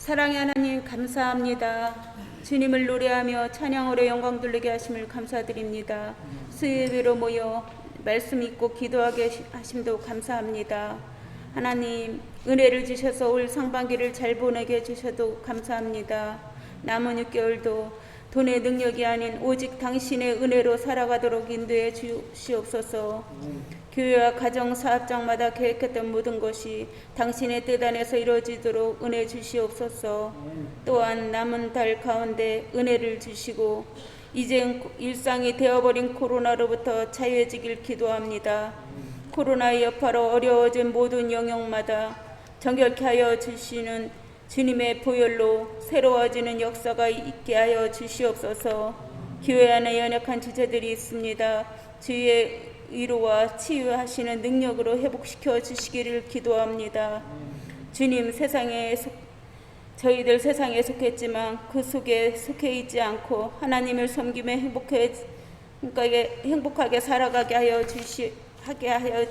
사랑의 하나님 감사합니다. 주님을 노래하며 찬양으로 영광 돌리게 하심을 감사드립니다. 수요일로 모여 말씀 읽고 기도하게 하심도 감사합니다. 하나님 은혜를 주셔서 올 상반기를 잘 보내게 해주셔도 감사합니다. 남은 6개월도 돈의 능력이 아닌 오직 당신의 은혜로 살아가도록 인도해 주시옵소서. 교회와 가정 사업장마다 계획했던 모든 것이 당신의 뜻 안에서 이루어지도록 은혜 주시옵소서. 또한 남은 달 가운데 은혜를 주시고 이제 일상이 되어버린 코로나로부터 자유해지길 기도합니다. 코로나의 여파로 어려워진 모든 영역마다 정결케 하여 주시는 주님의 보혈로 새로워지는 역사가 있게 하여 주시옵소서. 교회 안에 연약한 지체들이 있습니다. 주의 위로와 치유하시는 능력으로 회복시켜 주시기를 기도합니다. 주님, 저희들 세상에 속했지만 그 속에 속해 있지 않고 하나님을 섬기며 행복하게 살아가게 하여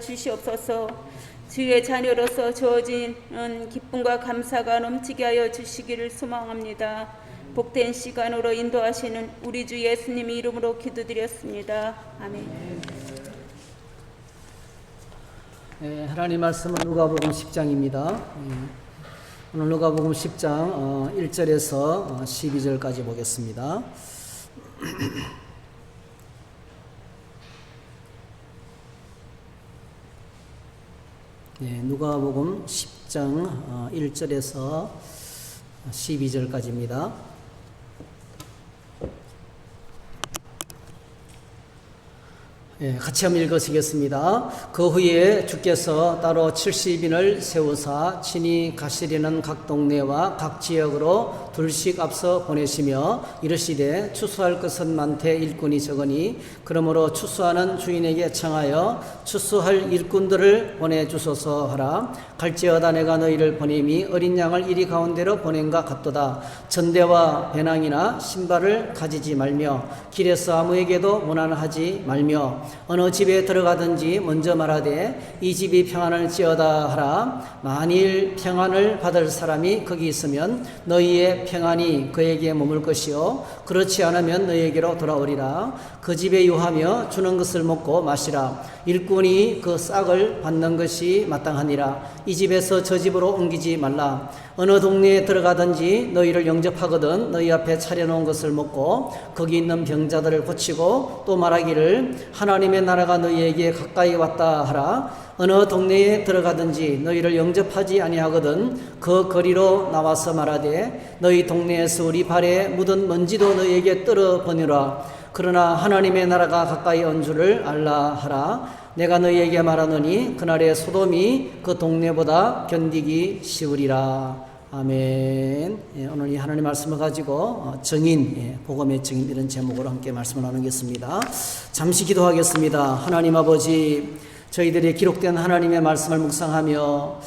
주시옵소서. 주의 자녀로서 주어지는 기쁨과 감사가 넘치게 하여 주시기를 소망합니다. 복된 시간으로 인도하시는 우리 주 예수님의 이름으로 기도드렸습니다. 아멘. 네, 하나님 말씀은 누가복음 10장입니다. 오늘 누가복음 10장 1절에서 12절까지 보겠습니다. 네, 누가복음 10장 1절에서 12절까지입니다. 같이 한번 읽으시겠습니다. 그 후에 주께서 따로 70인을 세우사 친히 가시려는 각 동네와 각 지역으로 둘씩 앞서 보내시며 이르시되 추수할 것은 많되 일꾼이 적으니 그러므로 추수하는 주인에게 청하여 추수할 일꾼들을 보내주소서 하라. 갈지어다 내가 너희를 보냄이 어린 양을 이리 가운데로 보낸과 같도다. 전대와 배낭이나 신발을 가지지 말며 길에서 아무에게도 문안하지 말며 어느 집에 들어가든지 먼저 말하되 이 집이 평안을지어다 하라. 만일 평안을 받을 사람이 거기 있으면 너희의 평안이 그에게 머물 것이요 그렇지 않으면 너희에게로 돌아오리라. 그 집에 유하며 주는 것을 먹고 마시라. 일꾼이 그 싹을 받는 것이 마땅하니라. 이 집에서 저 집으로 옮기지 말라. 어느 동네에 들어가든지 너희를 영접하거든 너희 앞에 차려놓은 것을 먹고 거기 있는 병자들을 고치고 또 말하기를 하나님의 나라가 너희에게 가까이 왔다 하라. 어느 동네에 들어가든지 너희를 영접하지 아니하거든 그 거리로 나와서 말하되 너희 동네에서 우리 발에 묻은 먼지도 너희에게 떨어버리라. 그러나 하나님의 나라가 가까이 온 줄을 알라 하라. 내가 너희에게 말하노니 그날의 소돔이 그 동네보다 견디기 쉬우리라. 아멘. 오늘 이 하나님 말씀을 가지고 정인, 복음의 정인 이런 제목으로 함께 말씀을 나누겠습니다. 잠시 기도하겠습니다. 하나님 아버지, 저희들이 기록된 하나님의 말씀을 묵상하며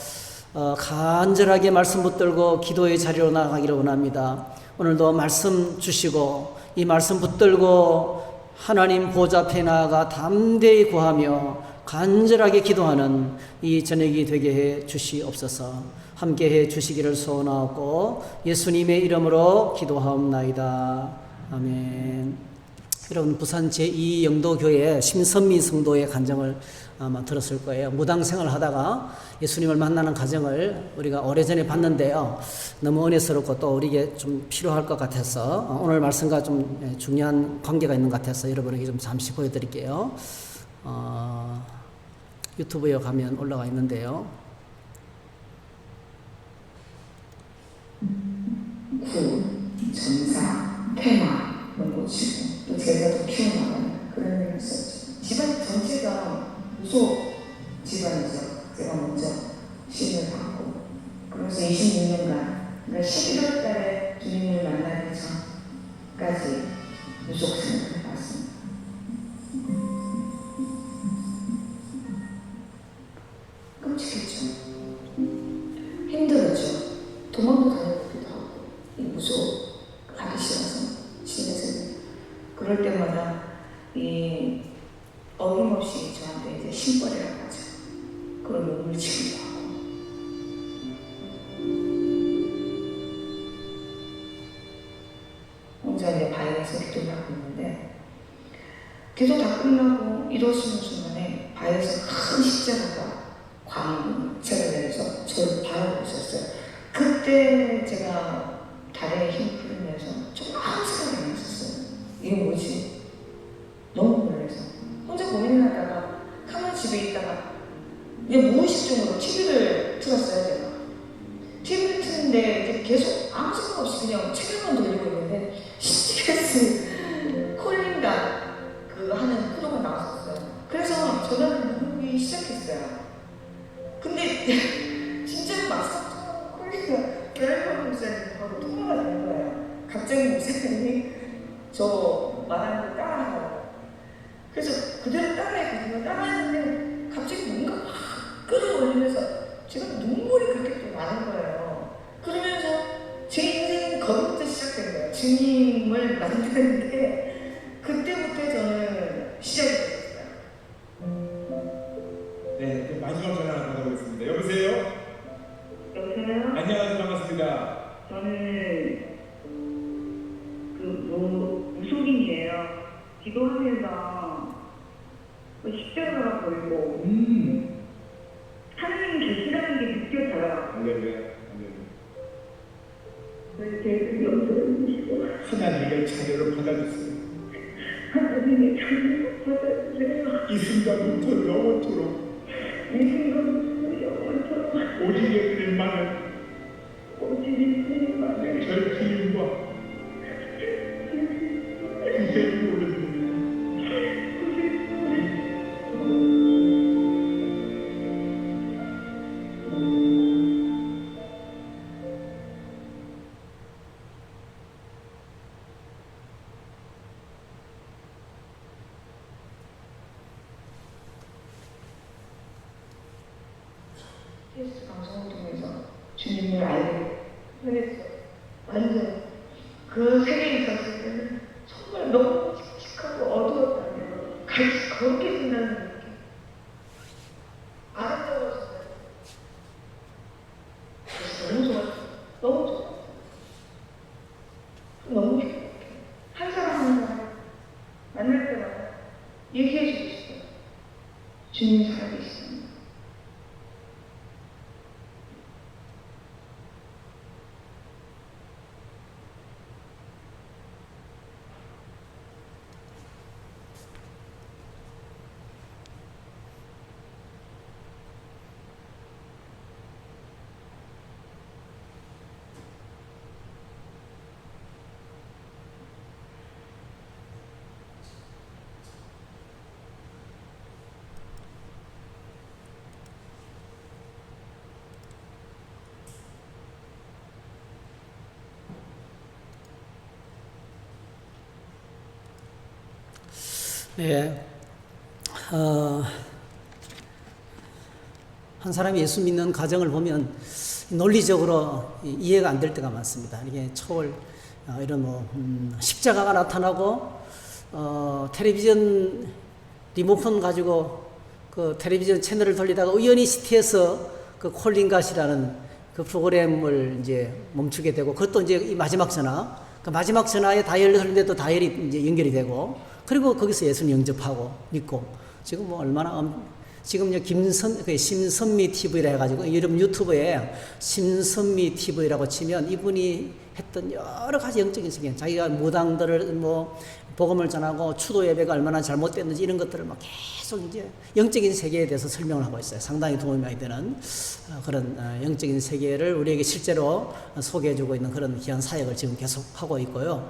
간절하게 말씀 붙들고 기도의 자리로 나가기를 원합니다. 오늘도 말씀 주시고 이 말씀 붙들고 하나님 보좌 앞에 나아가 담대히 구하며 간절하게 기도하는 이 저녁이 되게 해 주시옵소서. 함께 해 주시기를 소원하고 예수님의 이름으로 기도하옵나이다. 아멘. 여러분, 부산 제2영도교회 심선미 성도의 간증을 아마 들었을 거예요. 무당생활을 하다가 예수님을 만나는 과정을 우리가 오래전에 봤는데요. 너무 은혜스럽고 또 우리에게 좀 필요할 것 같아서 오늘 말씀과 좀 중요한 관계가 있는 것 같아서 여러분에게 좀 잠시 보여드릴게요. 유튜브에 가면 올라가 있는데요. 구, 전사, 퇴마를 고치고 또 제자도 키워나가는 그런 일을 했었죠. 집안 전체가 무속 집안이죠. 제가 먼저 시를 받고 그래서 26년간 그러니까 11월 달에 주님을 만나기 전까지 무속 생활을 해봤습니다. 끔찍했죠. 힘들었죠. 도망도 다녀보기도 하고 이 무속 가기 싫어서 집에서 그럴 때마다 이 어김없이 저한테 이제 신벌이라고 하죠. 그걸 물치기도 하고 제가 이제 바이에서 기도를 하고 있는데 기도 다 끝나고 이러시는 순간에 바이에서 큰 십자가가 광채를 내면서 저를 바라보고 있었어요. 그때 제가 다리에 힘 풀리면서 정말 아무 생각이 안 났었어요. 이게 뭐지? 너무 놀라서 혼자 고민하다가 가만히 집에 있다가 이제 무의식 중으로 TV를 틀었어요. 제가 TV를 트는데 이제 계속 아무 생각 없이 그냥 채널만 돌리고 있는데 CBS 콜린다 그 하는 프로가 나왔었어요. 그래서 전화를 누르기 시작했어요. 근데 진짜로 막상 콜린다 베레카 목사님하고 통화가 된 거예요. 갑자기 목사님이 저 말하는 거 따라하더라고요. 그래서 그대로 따라했거든요. 따라했는데 갑자기 뭔가 막 끌어올리면서 제가 눈물이 그렇게 또 많은 거예요. 그러면서 제 인생은 거기부터 시작된 거예요. 주님을 만드는데 그때부터 저는 시작이 됐어요. 네, 마지막 전화 받아보겠습니다. 여보세요? 여보세요? 안녕하세요. 반갑습니다. 저는 무속인이에요. 기도하면서 십자가가 보이고 하나님이 계시다는 게 느껴져요. 할렐루야. 그래서 염소를 주시고 하나님의 자녀를 받아주세요. 하나님의 자녀를 받아주세요. 이 순간부터 영원토록 이 순간부터 영원토록 오직 예수님만을 오직 예수님만을 저희 주님과 인생이 오르는 TBS 방송을 통해서 주님을 알게 변했어요. 완전 그 세계에 있었을 때는 정말 너무 칙칙하고 어두웠다면 같이 거룩해 진다는 느낌. 아름다웠어요. 그래서 너무 좋았어요. 너무 좋았어요. 너무 행복해. 한 사람 한 사람 만날 때마다 얘기해 주고 싶어요. 주님 살아계시다. 네, 한 사람이 예수 믿는 가정을 보면 논리적으로 이해가 안 될 때가 많습니다. 이게 이런 십자가가 나타나고 텔레비전 리모컨 가지고 그 텔레비전 채널을 돌리다가 우연히 시티에서 그 콜린갓이라는 그 프로그램을 이제 멈추게 되고, 그것도 이제 이 마지막 전화, 그 마지막 전화에 다이얼을 돌리는데도 다이얼이 이제 연결이 되고, 그리고 거기서 예수님 영접하고 믿고, 지금 지금 심선미 TV라 해가지고 이름 유튜브에 심선미 TV라고 치면 이분이 했던 여러 가지 영적인 세계, 자기가 무당들을 복음을 전하고 추도 예배가 얼마나 잘못됐는지 이런 것들을 계속 이제 영적인 세계에 대해서 설명을 하고 있어요. 상당히 도움이 많이 되는 그런 영적인 세계를 우리에게 실제로 소개해주고 있는 그런 귀한 사역을 지금 계속 하고 있고요.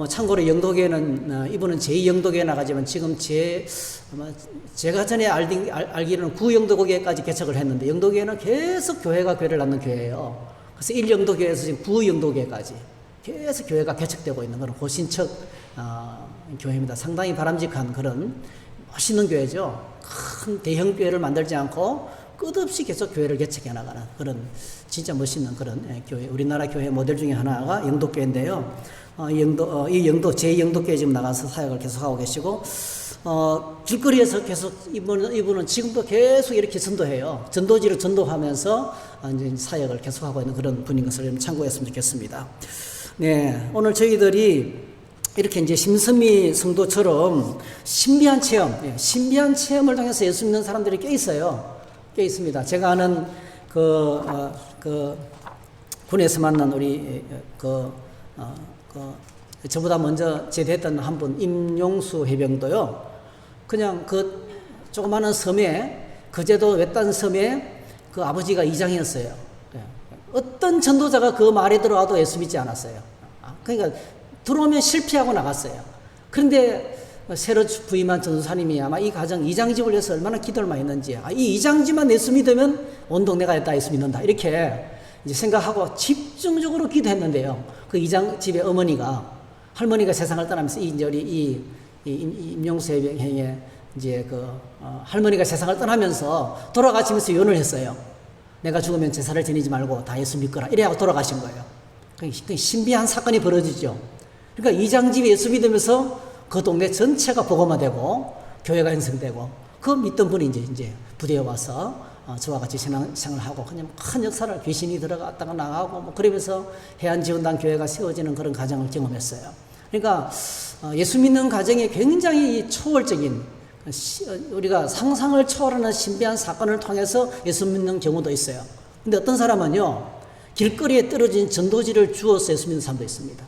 참고로 영도교회는 이분은 제2영도교회 나가지만 지금 제가 전에 알기로는 9영도교회까지 개척을 했는데, 영도교회는 계속 교회가 교회를 낳는 교회예요. 그래서 1영도교회에서 지금 9영도교회까지 계속 교회가 개척되고 있는 그런 고신척 교회입니다. 상당히 바람직한 그런 멋있는 교회죠. 큰 대형 교회를 만들지 않고 끝없이 계속 교회를 개척해 나가는 그런 진짜 멋있는 그런 교회, 우리나라 교회 모델 중에 하나가 영도교회인데요. 이 제2영도교회 지금 나가서 사역을 계속하고 계시고, 길거리에서 계속 이분은 지금도 계속 이렇게 전도해요. 전도지로 전도하면서 이제 사역을 계속하고 있는 그런 분인 것을 참고했으면 좋겠습니다. 네, 오늘 저희들이 이렇게 이제 심선미 성도처럼 신비한 체험, 신비한 체험을 통해서 예수 믿는 사람들이 꽤 있어요. 꽤 있습니다. 제가 아는 군에서 만난 우리 저보다 먼저 제대했던 한 분, 임용수 해병도요. 그냥 그 조그마한 섬에, 거제도 외딴 섬에 그 아버지가 이장이었어요. 어떤 전도자가 그 말에 들어와도 예수 믿지 않았어요. 그러니까 들어오면 실패하고 나갔어요. 그런데 새로 부임한 전도사님이 아마 이 가정 이장집을 위해서 얼마나 기도를 많이 했는지, 이 이장집만 예수 믿으면 온 동네가 다 예수 믿는다, 이렇게 이제 생각하고 집중적으로 기도했는데요. 그 이장집의 어머니가, 할머니가 세상을 떠나면서 이 임용수 해병의 이제 할머니가 세상을 떠나면서 돌아가시면서 유언을 했어요. 내가 죽으면 제사를 지내지 말고 다 예수 믿거라, 이래하고 돌아가신 거예요. 그 신비한 사건이 벌어지죠. 그러니까 이장집이 예수 믿으면서 그 동네 전체가 복음화되고 교회가 형성되고, 그 믿던 분이 이제 부대에 와서 저와 같이 신앙생활을 하고 그냥 큰 역사를, 귀신이 들어갔다가 나가고 뭐 그러면서 해안지원단 교회가 세워지는 그런 과정을 경험했어요. 그러니까 예수 믿는 과정에 굉장히 초월적인, 우리가 상상을 초월하는 신비한 사건을 통해서 예수 믿는 경우도 있어요. 근데 어떤 사람은요, 길거리에 떨어진 전도지를 주워서 예수 믿는 사람도 있습니다.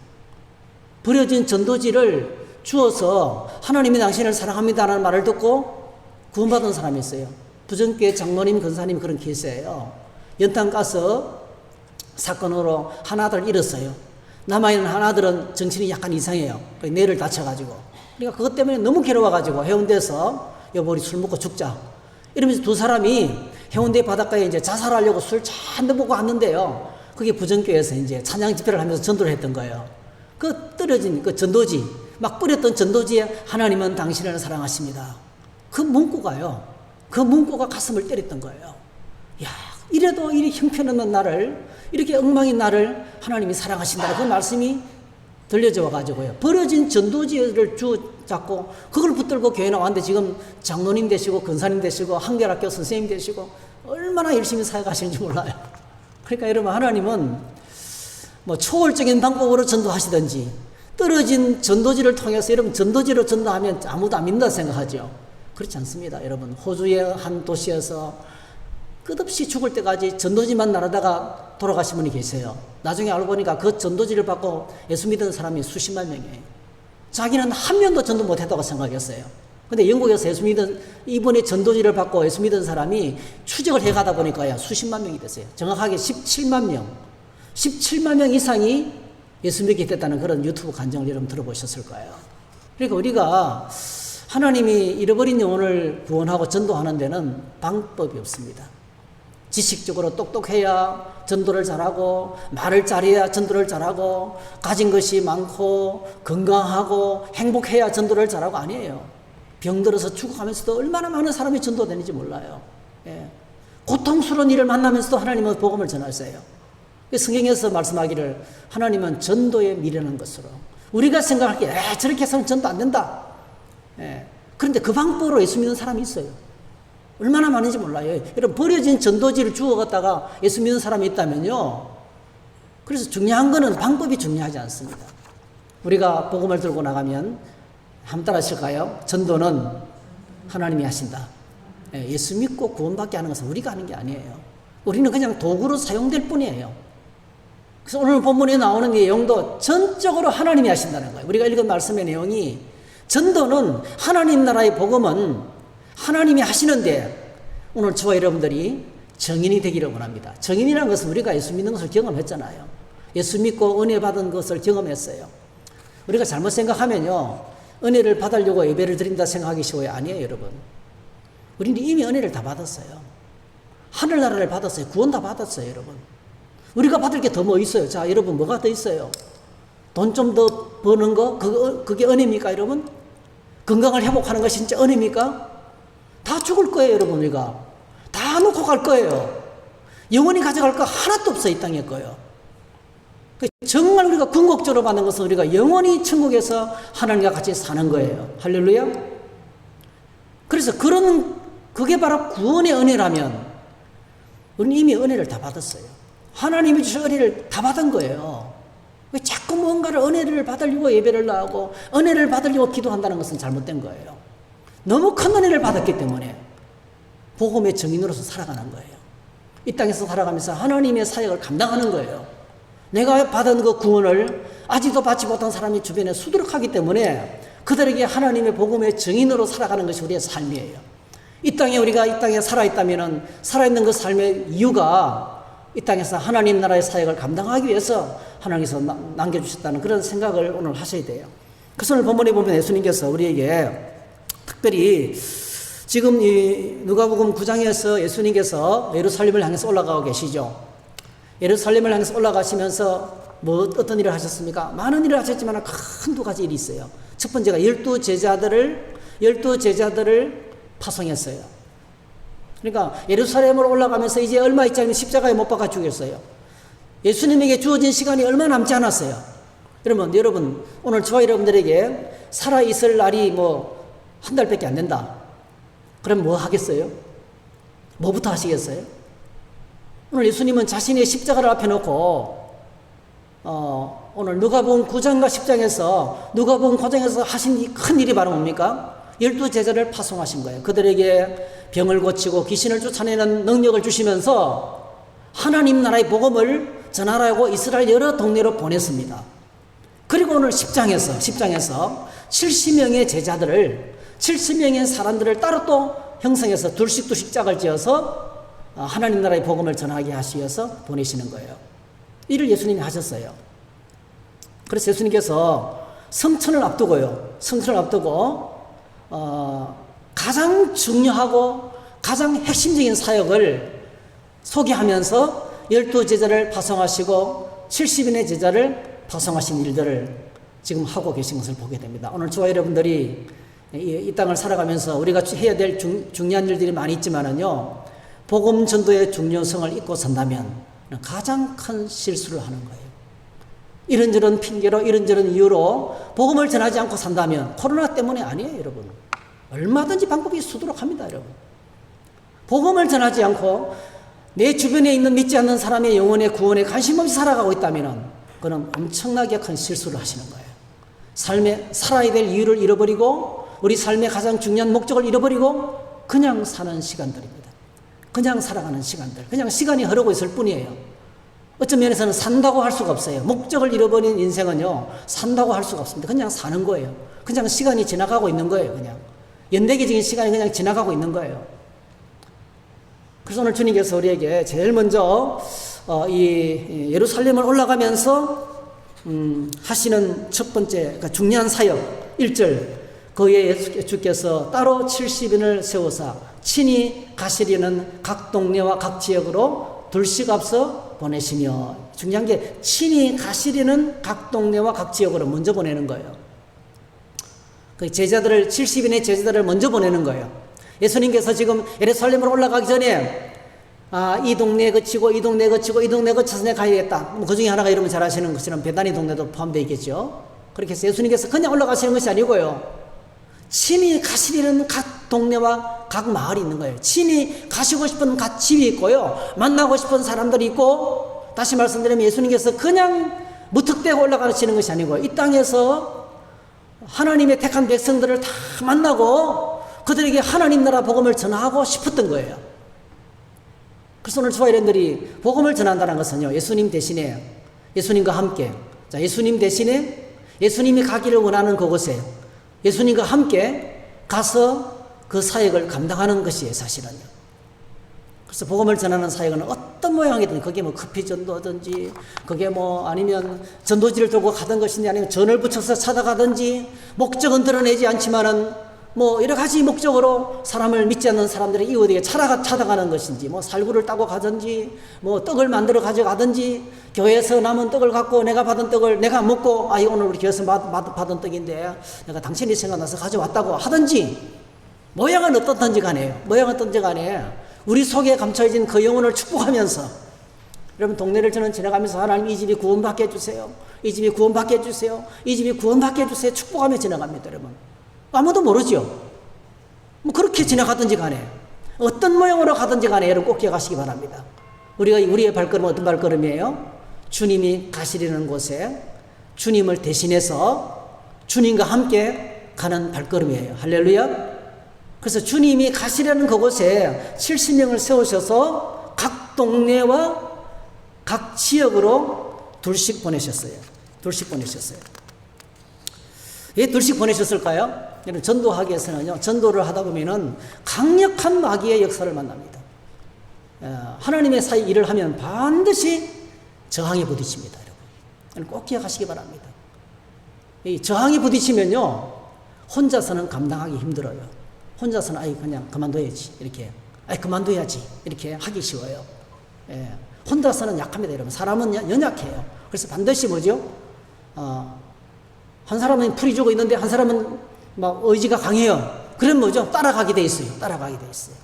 버려진 전도지를 주워서 하나님이 당신을 사랑합니다라는 말을 듣고 구원받은 사람이 있어요. 부정교회 장로님, 권사님 그런 케이스예요. 연탄가스 사건으로 한 아들 잃었어요. 남아있는 한 아들은 정신이 약간 이상해요. 뇌를 다쳐가지고. 그러니까 그것 때문에 너무 괴로워가지고 해운대에서 여보 우리 술 먹고 죽자, 이러면서 두 사람이 해운대 바닷가에 이제 자살하려고 술 잔뜩 먹고 왔는데요. 그게 부정교회에서 이제 찬양 집회를 하면서 전도를 했던 거예요. 그 떨어진 그 전도지, 막 뿌렸던 전도지에 하나님은 당신을 사랑하십니다, 그 문구가요, 그 문구가 가슴을 때렸던 거예요. 야, 이래도 이 형편없는 나를, 이렇게 엉망인 나를 하나님이 사랑하신다, 그 말씀이 들려져 와가지고요. 버려진 전도지를 잡고 그걸 붙들고 교회 나왔는데 지금 장로님 되시고 권사님 되시고 한결학교 선생님 되시고 얼마나 열심히 사역하시는지 몰라요. 그러니까 여러분, 하나님은 뭐 초월적인 방법으로 전도하시든지, 떨어진 전도지를 통해서, 여러분 전도지로 전도하면 아무도 안 믿는다 생각하죠. 그렇지 않습니다. 여러분, 호주의 한 도시에서 끝없이 죽을 때까지 전도지만 나르다가 돌아가신 분이 계세요. 나중에 알고 보니까 그 전도지를 받고 예수 믿은 사람이 수십만 명이에요. 자기는 한 명도 전도 못했다고 생각했어요. 근데 영국에서 예수 믿은, 이번에 전도지를 받고 예수 믿은 사람이 추적을 해가다 보니까 수십만 명이 됐어요. 정확하게 17만 명. 17만 명 이상이 예수 믿게 됐다는 그런 유튜브 간증을 여러분 들어보셨을 거예요. 그러니까 우리가 하나님이 잃어버린 영혼을 구원하고 전도하는 데는 방법이 없습니다. 지식적으로 똑똑해야 전도를 잘하고, 말을 잘해야 전도를 잘하고, 가진 것이 많고 건강하고 행복해야 전도를 잘하고, 아니에요. 병들어서 죽어가면서도 얼마나 많은 사람이 전도되는지 몰라요. 고통스러운 일을 만나면서도 하나님은 복음을 전하세요. 성경에서 말씀하기를 하나님은 전도에 미련한 것으로, 우리가 생각하기에 저렇게 해서는 전도 안 된다. 그런데 그 방법으로 예수 믿는 사람이 있어요. 얼마나 많은지 몰라요. 여러분, 버려진 전도지를 주워갔다가 예수 믿는 사람이 있다면요. 그래서 중요한 거는 방법이 중요하지 않습니다. 우리가 복음을 들고 나가면 한번 따라 하실까요? 전도는 하나님이 하신다. 예수 믿고 구원받게 하는 것은 우리가 하는 게 아니에요. 우리는 그냥 도구로 사용될 뿐이에요. 그래서 오늘 본문에 나오는 내용도 전적으로 하나님이 하신다는 거예요. 우리가 읽은 말씀의 내용이, 전도는 하나님 나라의 복음은 하나님이 하시는데, 오늘 저와 여러분들이 정인이 되기를 원합니다. 정인이라는 것은 우리가 예수 믿는 것을 경험했잖아요. 예수 믿고 은혜 받은 것을 경험했어요. 우리가 잘못 생각하면요, 은혜를 받으려고 예배를 드린다 생각하기 쉬워요. 아니에요, 여러분. 우리는 이미 은혜를 다 받았어요. 하늘나라를 받았어요. 구원 다 받았어요, 여러분. 우리가 받을 게 더 뭐 있어요? 자, 여러분, 뭐가 더 있어요? 돈 좀 더 버는 거? 그게 은혜입니까, 여러분? 건강을 회복하는 것이 진짜 은혜입니까? 다 죽을 거예요, 여러분. 우리가 다 놓고 갈 거예요. 영원히 가져갈 거 하나도 없어요, 이 땅에 거요. 정말 우리가 궁극적으로 받는 것은 우리가 영원히 천국에서 하나님과 같이 사는 거예요. 할렐루야. 그래서 그게 바로 구원의 은혜라면 우리는 이미 은혜를 다 받았어요. 하나님이 주신 은혜를 다 받은 거예요. 왜 자꾸 자꾸 뭔가를 은혜를 받으려고 예배를 나오고 은혜를 받으려고 기도한다는 것은 잘못된 거예요. 너무 큰 은혜를 받았기 때문에 복음의 증인으로서 살아가는 거예요. 이 땅에서 살아가면서 하나님의 사역을 감당하는 거예요. 내가 받은 그 구원을 아직도 받지 못한 사람이 주변에 수두룩하기 때문에 그들에게 하나님의 복음의 증인으로 살아가는 것이 우리의 삶이에요. 이 땅에 우리가 이 땅에 살아있다면 살아있는 그 삶의 이유가 이 땅에서 하나님 나라의 사역을 감당하기 위해서 하나님께서 남겨주셨다는 그런 생각을 오늘 하셔야 돼요. 그래서 오늘 본문에 보면 예수님께서 우리에게 특별히 지금 이 누가복음 9장에서 예수님께서 예루살렘을 향해서 올라가고 계시죠. 예루살렘을 향해서 올라가시면서 뭐 어떤 일을 하셨습니까? 많은 일을 하셨지만 큰 두 가지 일이 있어요. 첫 번째가 12제자들을 파송했어요. 그러니까 예루살렘으로 올라가면서 이제 얼마 있지 않으면 십자가에 못 박아 죽였어요. 예수님에게 주어진 시간이 얼마 남지 않았어요. 여러분 오늘 저와 여러분들에게 살아있을 날이 뭐 한 달밖에 안 된다. 그럼 뭐 하겠어요? 뭐부터 하시겠어요? 오늘 예수님은 자신의 십자가를 앞에 놓고 오늘 누가복음 9장과 10장에서 누가복음 9장에서 하신 이 큰 일이 바로 뭡니까? 12제자를 파송하신 거예요. 그들에게 병을 고치고 귀신을 쫓아내는 능력을 주시면서 하나님 나라의 복음을 전하라고 이스라엘 여러 동네로 보냈습니다. 그리고 오늘 10장에서 70명의 사람들을 따로 또 형성해서 둘씩 짝을 지어서 하나님 나라의 복음을 전하게 하시어서 보내시는 거예요. 이를 예수님이 하셨어요. 그래서 예수님께서 성천을 앞두고 가장 중요하고 가장 핵심적인 사역을 소개하면서 12제자를 파송하시고 70인의 제자를 파송하신 일들을 지금 하고 계신 것을 보게 됩니다. 오늘 저와 여러분들이 이 땅을 살아가면서 우리가 해야 될 중요한 일들이 많이 있지만은요, 복음 전도의 중요성을 잊고 산다면 가장 큰 실수를 하는 거예요. 이런저런 핑계로 이런저런 이유로 복음을 전하지 않고 산다면 코로나 때문에 아니에요, 여러분. 얼마든지 방법이 수두룩합니다, 여러분. 복음을 전하지 않고 내 주변에 있는 믿지 않는 사람의 영혼의 구원에 관심 없이 살아가고 있다면 그는 엄청나게 큰 실수를 하시는 거예요. 삶에 살아야 될 이유를 잃어버리고 우리 삶의 가장 중요한 목적을 잃어버리고 그냥 사는 시간들입니다. 그냥 살아가는 시간들. 그냥 시간이 흐르고 있을 뿐이에요. 어떤 면에서는 산다고 할 수가 없어요. 목적을 잃어버린 인생은요, 산다고 할 수가 없습니다. 그냥 사는 거예요. 그냥 시간이 지나가고 있는 거예요. 그냥 연대기적인 시간이 그냥 지나가고 있는 거예요. 그래서 오늘 주님께서 우리에게 제일 먼저 이 예루살렘을 올라가면서 하시는 첫 번째 그러니까 중요한 사역 1절, 그의 주께서 따로 70인을 세우사 친히 가시리는 각 동네와 각 지역으로 둘씩 앞서 보내시며, 중요한 게 친히 가시리는 각 동네와 각 지역으로 먼저 보내는 거예요. 그 제자들을 70인의 제자들을 먼저 보내는 거예요. 예수님께서 지금 예루살렘으로 올라가기 전에 이 동네에 거치고 이 동네에 거치고 이 동네에 거쳐서 내가 가야겠다. 그 중에 하나가 여러분 잘 아시는 것처럼 베다니 동네도 포함되어 있겠죠. 그렇게 해서 예수님께서 그냥 올라가시는 것이 아니고요, 친히 가시리는 각 동네와 각 마을이 있는 거예요. 친히 가시고 싶은 각 집이 있고요, 만나고 싶은 사람들이 있고, 다시 말씀드리면 예수님께서 그냥 무턱대고 올라가시는 것이 아니고 이 땅에서 하나님의 택한 백성들을 다 만나고 그들에게 하나님 나라 복음을 전하고 싶었던 거예요. 그래서 오늘 저와 여러분들이 복음을 전한다는 것은요, 예수님 대신에, 예수님과 함께, 자, 예수님 대신에 예수님이 가기를 원하는 그곳에 예수님과 함께 가서 그 사역을 감당하는 것이에요, 사실은요. 그래서 복음을 전하는 사역은 어떤 모양이든, 그게 뭐 커피 전도든지, 그게 뭐 아니면 전도지를 들고 가던 것인지, 아니면 전을 붙여서 찾아가든지, 목적은 드러내지 않지만은 뭐 여러 가지 목적으로 사람을 믿지 않는 사람들의 이웃에게 찾아가는 것인지, 뭐 살구를 따고 가든지, 뭐 떡을 만들어 가져가든지, 교회에서 남은 떡을 갖고 내가 받은 떡을 내가 먹고, 이거 오늘 우리 교회에서 받은 떡인데 내가 당신이 생각나서 가져왔다고 하든지, 모양은 어떻든지 간에 우리 속에 감춰진 그 영혼을 축복하면서, 여러분 동네를 저는 지나가면서 하나님 이 집이 구원받게 해주세요, 이 집이 구원받게 해주세요, 이 집이 구원받게 해주세요 축복하며 지나갑니다. 여러분 아무도 모르죠. 뭐 그렇게 지나가든지 간에 어떤 모양으로 가든지 간에 여러분 꼭 기억하시기 바랍니다. 우리의 발걸음은 어떤 발걸음이에요? 주님이 가시려는 곳에 주님을 대신해서 주님과 함께 가는 발걸음이에요. 할렐루야. 그래서 주님이 가시려는 그곳에 70명을 세우셔서 각 동네와 각 지역으로 둘씩 보내셨어요. 둘씩 보내셨어요. 왜 둘씩 보내셨을까요? 여러분, 전도하기에서는요, 전도를 하다 보면은 강력한 마귀의 역사를 만납니다. 하나님의 사이 일을 하면 반드시 저항에 부딪힙니다. 여러분, 꼭 기억하시기 바랍니다. 이 저항에 부딪히면요, 혼자서는 감당하기 힘들어요. 혼자서는 아이 그냥 그만둬야지 이렇게, 아이 그만둬야지 이렇게 하기 쉬워요. 예. 혼자서는 약합니다, 여러분. 사람은 연약해요. 그래서 반드시 뭐죠? 한 사람은 풀이 주고 있는데 한 사람은 막 의지가 강해요. 그럼 뭐죠? 따라가게 돼 있어요. 따라가게 돼 있어요.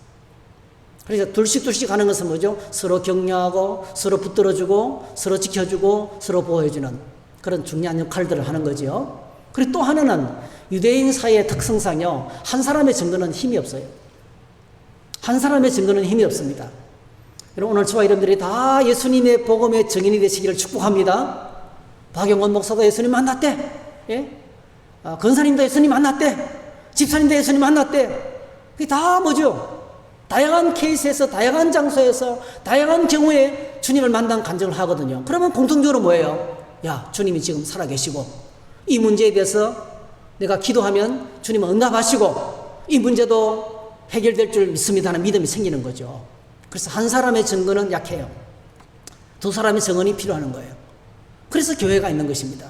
그래서 둘씩 하는 것은 뭐죠? 서로 격려하고, 서로 붙들어주고, 서로 지켜주고, 서로 보호해주는 그런 중요한 역할들을 하는 거죠. 그리고 또 하나는 유대인 사회의 특성상요, 한 사람의 증거는 힘이 없어요. 한 사람의 증거는 힘이 없습니다. 여러분, 오늘 저와 여러분들이 다 예수님의 복음의 증인이 되시기를 축복합니다. 박영원 목사도 예수님 만났대. 예? 권사님도 예수님 만났대. 집사님도 예수님 만났대. 그게 다 뭐죠? 다양한 케이스에서, 다양한 장소에서, 다양한 경우에 주님을 만난 간증을 하거든요. 그러면 공통적으로 뭐예요? 야, 주님이 지금 살아계시고, 이 문제에 대해서 내가 기도하면 주님은 응답하시고, 이 문제도 해결될 줄 믿습니다 하는 믿음이 생기는 거죠. 그래서 한 사람의 증거는 약해요. 두 사람의 증언이 필요한 거예요. 그래서 교회가 있는 것입니다.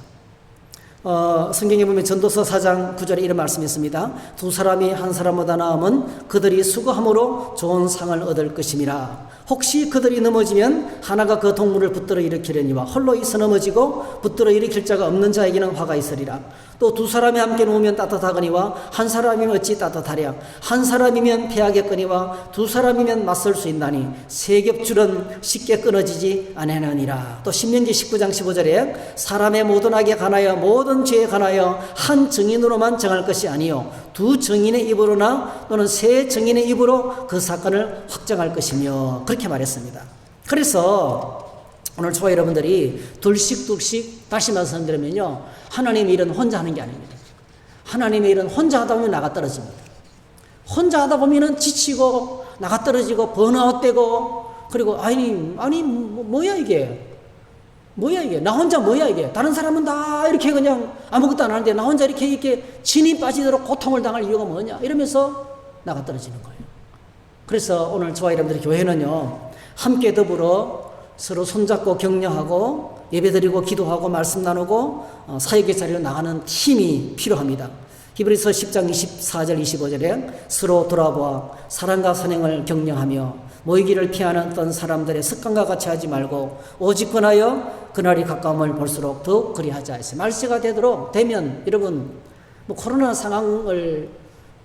성경에 보면 전도서 4장 9절에 이런 말씀이 있습니다. 두 사람이 한 사람보다 나으면 그들이 수고함으로 좋은 상을 얻을 것임이라. 혹시 그들이 넘어지면 하나가 그 동물을 붙들어 일으키려니와 홀로 있어 넘어지고 붙들어 일으킬 자가 없는 자에게는 화가 있으리라. 또 두 사람이 함께 누우면 따뜻하거니와 한 사람이면 어찌 따뜻하랴. 한 사람이면 패하겠거니와 두 사람이면 맞설 수 있나니 세 겹줄은 쉽게 끊어지지 아니하느니라. 또 신명기 19장 15절에 사람의 모든 악에 관하여 모든 죄에 관하여 한 증인으로만 정할 것이 아니요 두 증인의 입으로나 또는 세 증인의 입으로 그 사건을 확정할 것이며 그렇게 말했습니다. 그래서 오늘 저와 여러분들이 둘씩 다시 말씀드리면요, 하나님의 일은 혼자 하는 게 아닙니다. 하나님의 일은 혼자 하다 보면 나가 떨어집니다. 혼자 하다 보면은 지치고 나가 떨어지고 번아웃되고, 그리고 뭐야 이게 나 혼자 뭐야 이게, 다른 사람은 다 이렇게 그냥 아무것도 안 하는데 나 혼자 이렇게 진이 빠지도록 고통을 당할 이유가 뭐냐 이러면서 나가 떨어지는 거예요. 그래서 오늘 저와 여러분들의 교회는요, 함께 더불어 서로 손잡고 격려하고 예배드리고 기도하고 말씀 나누고 사역의 자리로 나가는 팀이 필요합니다. 히브리서 10장 24절 25절에 서로 돌아보아 사랑과 선행을 격려하며 모이기를 피하는 어떤 사람들의 습관과 같이 하지 말고 오직 권하여 그날이 가까움을 볼수록 더욱 그리하자 했어요. 말세가 되면 여러분, 뭐 코로나 상황을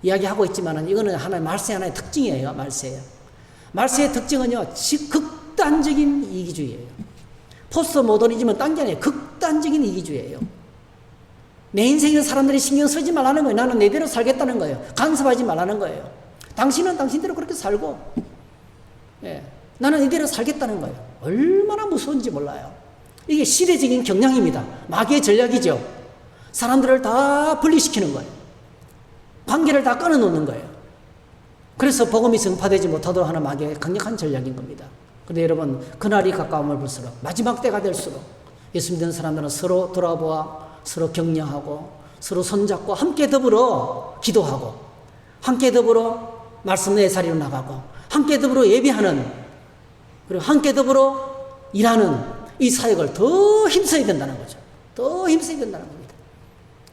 이야기하고 있지만 이거는 말세 하나의 특징이에요. 말세의 특징은요, 극단적인 이기주의예요. 포스트 모더니즘은 딴 게 아니에요. 극단적인 이기주의예요. 내 인생에 사람들이 신경 쓰지 말라는 거예요. 나는 내대로 살겠다는 거예요. 간섭하지 말라는 거예요. 당신은 당신대로 그렇게 살고, 나는 이대로 살겠다는 거예요. 얼마나 무서운지 몰라요. 이게 시대적인 경향입니다. 마귀의 전략이죠. 사람들을 다 분리시키는 거예요. 관계를 다 끊어놓는 거예요. 그래서 복음이 전파되지 못하도록 하는 마귀의 강력한 전략인 겁니다. 그런데 여러분, 그날이 가까움을 볼수록, 마지막 때가 될수록 예수 믿는 사람들은 서로 돌아보아 서로 격려하고 서로 손잡고 함께 더불어 기도하고 함께 더불어 말씀의 자리로 나가고 함께 더불어 예배하는, 그리고 함께 더불어 일하는 이 사역을 더 힘써야 된다는 거죠. 더 힘써야 된다는 겁니다.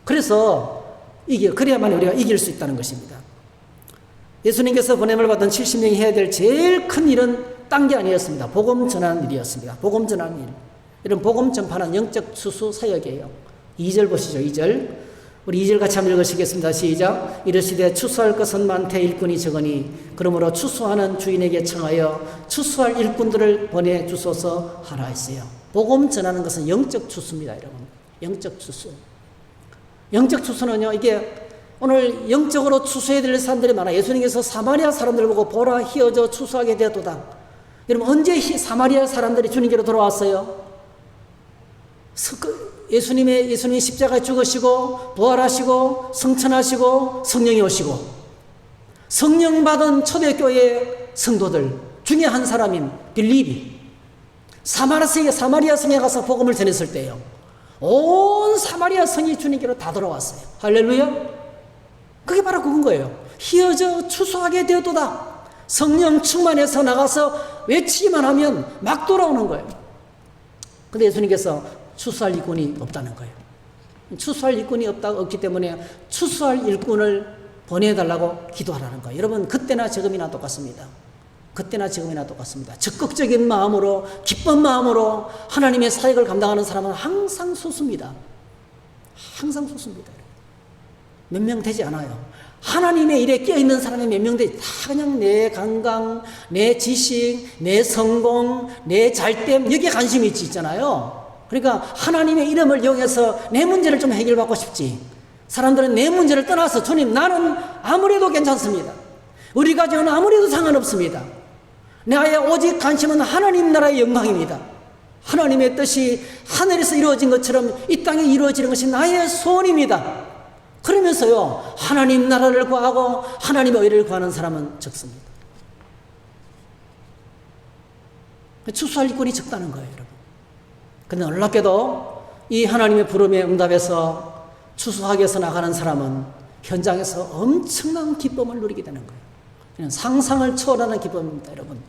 그래서 그래야만 우리가 이길 수 있다는 것입니다. 예수님께서 보냄을 받은 70명이 해야 될 제일 큰 일은 딴 게 아니었습니다. 복음 전하는 일이었습니다. 복음 전하는 일. 이런 복음 전파는 영적 추수 사역이에요. 2절 보시죠. 2절. 우리 2절 같이 한번 읽으시겠습니다. 시작. 이르시되 추수할 것은 많되 일꾼이 적으니 그러므로 추수하는 주인에게 청하여 추수할 일꾼들을 보내주소서 하라 했어요. 복음 전하는 것은 영적 추수입니다. 여러분. 영적 추수. 영적 추수는요, 이게 오늘 영적으로 추수해야 될 사람들이 많아요. 예수님께서 사마리아 사람들을 보고 보라 희어져 추수하게 되었도다. 여러분, 언제 사마리아 사람들이 주님께로 돌아왔어요? 예수님이 십자가에 죽으시고 부활하시고 성천하시고 성령이 오시고 성령 받은 초대교회 성도들 중에 한 사람인 빌립이 사마리아 성에 가서 복음을 전했을 때요, 온 사마리아 성이 주님께로 다 돌아왔어요. 할렐루야. 그게 바로 그건 거예요. 희어져 추수하게 되었도다. 성령 충만해서 나가서 외치기만 하면 막 돌아오는 거예요. 근데 예수님께서 추수할 일꾼이 없다는 거예요. 추수할 일꾼이 없기 때문에 추수할 일꾼을 보내달라고 기도하라는 거예요. 여러분, 그때나 지금이나 똑같습니다. 그때나 지금이나 똑같습니다. 적극적인 마음으로, 기쁜 마음으로 하나님의 사역을 감당하는 사람은 항상 소수입니다. 항상 소수입니다. 몇 명 되지 않아요. 하나님의 일에 끼어있는 사람이 몇 명 되지, 다 그냥 내 건강, 내 지식, 내 성공, 내 잘됨, 여기에 관심이 있잖아요. 그러니까 하나님의 이름을 이용해서 내 문제를 좀 해결받고 싶지. 사람들은 내 문제를 떠나서 주님, 나는 아무래도 괜찮습니다. 우리 가정은 아무래도 상관없습니다. 나의 오직 관심은 하나님 나라의 영광입니다. 하나님의 뜻이 하늘에서 이루어진 것처럼 이 땅에 이루어지는 것이 나의 소원입니다. 그러면서요, 하나님 나라를 구하고 하나님의 의를 구하는 사람은 적습니다. 추수할 일꾼이 적다는 거예요, 여러분. 근데 놀랍게도 이 하나님의 부름에 응답해서 추수하기 위해서 나가는 사람은 현장에서 엄청난 기쁨을 누리게 되는 거예요. 그냥 상상을 초월하는 기쁨입니다, 여러분.